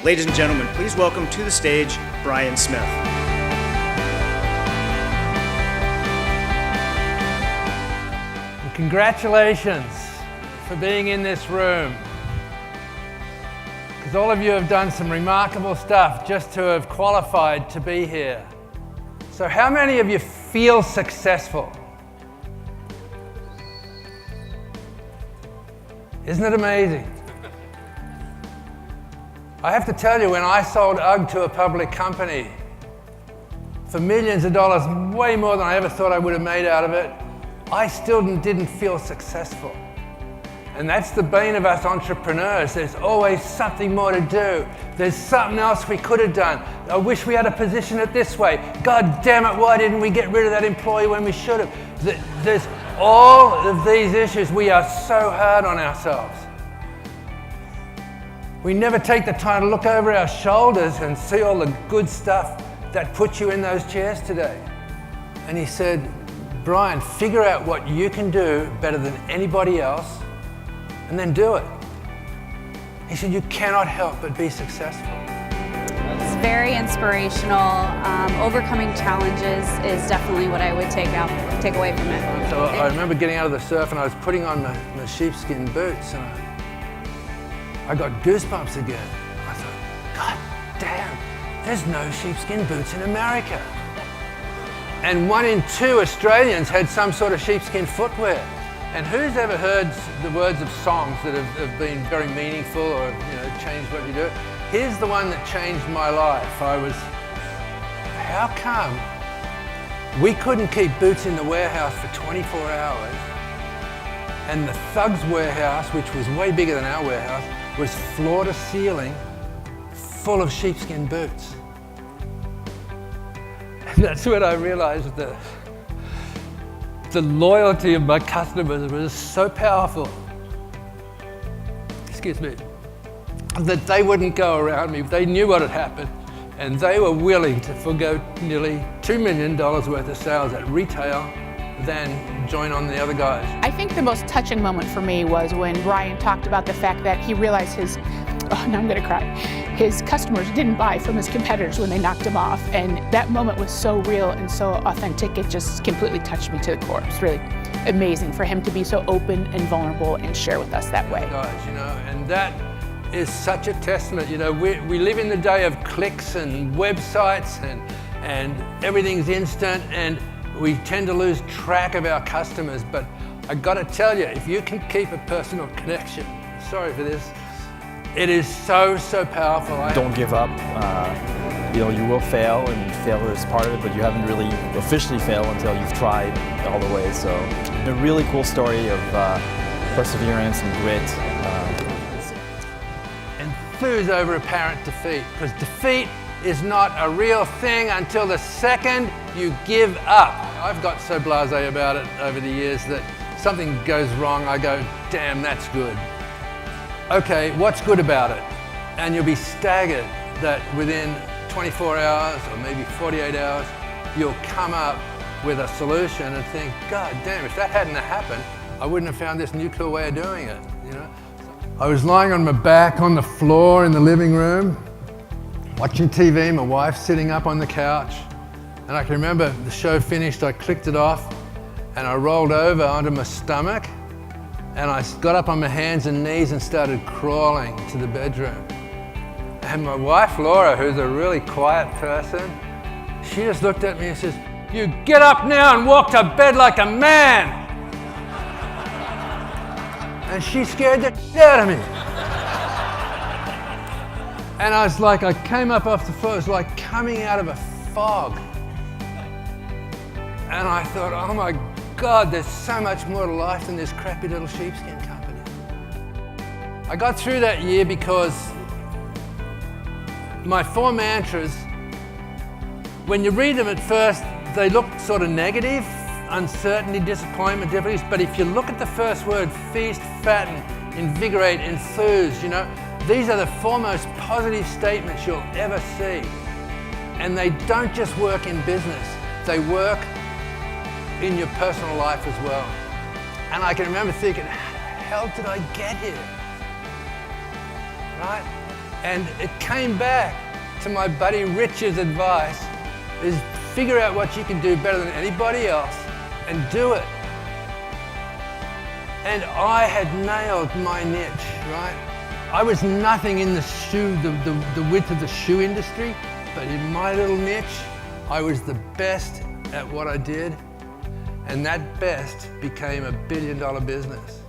Ladies and gentlemen, please welcome to the stage, Brian Smith. Congratulations for being in this room, because all of you have done some remarkable stuff just to have qualified to be here. So how many of you feel successful? Isn't it amazing? I have to tell you, when I sold UGG to a public company for millions of dollars, way more than I ever thought I would have made out of it, I still didn't feel successful. And that's the bane of us entrepreneurs. There's always something more to do. There's something else we could have done. I wish we had a position it this way. God damn it, why didn't we get rid of that employee when we should have? There's all of these issues. We are so hard on ourselves. We never take the time to look over our shoulders and see all the good stuff that put you in those chairs today. And he said, Brian, figure out what you can do better than anybody else, and then do it. He said, you cannot help but be successful. It's very inspirational. Overcoming challenges is definitely what I would take away from it. So I remember getting out of the surf and I was putting on my sheepskin boots, and I got goosebumps again. I thought, God damn, there's no sheepskin boots in America. And 1 in 2 Australians had some sort of sheepskin footwear. And who's ever heard the words of songs that have been very meaningful or changed what you do? Here's the one that changed my life. How come we couldn't keep boots in the warehouse for 24 hours, and the Thugs warehouse, which was way bigger than our warehouse, was floor to ceiling full of sheepskin boots? And that's when I realized the loyalty of my customers was so powerful, excuse me, that they wouldn't go around me. They knew what had happened, and they were willing to forgo nearly $2 million worth of sales at retail than join on the other guys. I think the most touching moment for me was when Brian talked about the fact that he realized his customers didn't buy from his competitors when they knocked him off. And that moment was so real and so authentic, it just completely touched me to the core. It's really amazing for him to be so open and vulnerable and share with us that way. Guys, and that is such a testament. We live in the day of clicks and websites and everything's instant, and we tend to lose track of our customers. But I gotta tell you, if you can keep a personal connection, sorry for this, it is so, so powerful. Don't give up. You will fail, and failure is part of it, but you haven't really officially failed until you've tried all the way. So, a really cool story of perseverance and grit. Enthuse over apparent defeat, because defeat is not a real thing until the second you give up. I've got so blasé about it over the years that something goes wrong, I go, damn, that's good. Okay, what's good about it? And you'll be staggered that within 24 hours or maybe 48 hours, you'll come up with a solution and think, God damn, if that hadn't happened, I wouldn't have found this new cool way of doing it. I was lying on my back on the floor in the living room, watching TV, my wife sitting up on the couch, and I can remember the show finished, I clicked it off, and I rolled over onto my stomach, and I got up on my hands and knees and started crawling to the bedroom. And my wife, Laura, who's a really quiet person, she just looked at me and says, you get up now and walk to bed like a man. And she scared the shit out of me. And I was like, I came up off the floor, it was like coming out of a fog. And I thought, oh my God, there's so much more to life than this crappy little sheepskin company. I got through that year because my 4 mantras, when you read them at first, they look sort of negative, uncertainty, disappointment, difficulties, but if you look at the first word, feast, fatten, invigorate, enthuse, these are the 4 most positive statements you'll ever see. And they don't just work in business, they work in your personal life as well. And I can remember thinking, how the hell did I get here? Right? And it came back to my buddy Rich's advice, is figure out what you can do better than anybody else and do it. And I had nailed my niche, right? I was nothing in the shoe, the width of the shoe industry, but in my little niche, I was the best at what I did, and that best became $1 billion business.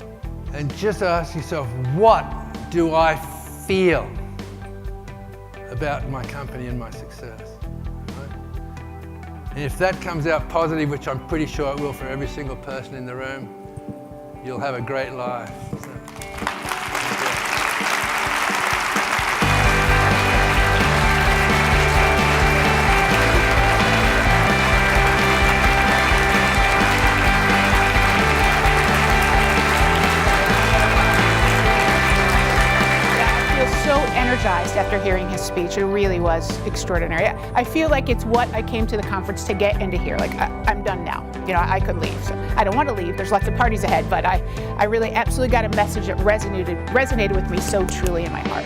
And just ask yourself, what do I feel about my company and my success? Right? And if that comes out positive, which I'm pretty sure it will for every single person in the room, you'll have a great life. So. So energized after hearing his speech. It really was extraordinary. I feel like it's what I came to the conference to get and to hear. Like, I'm done now. You know, I could leave. So I don't want to leave. There's lots of parties ahead, but I really absolutely got a message that resonated with me so truly in my heart.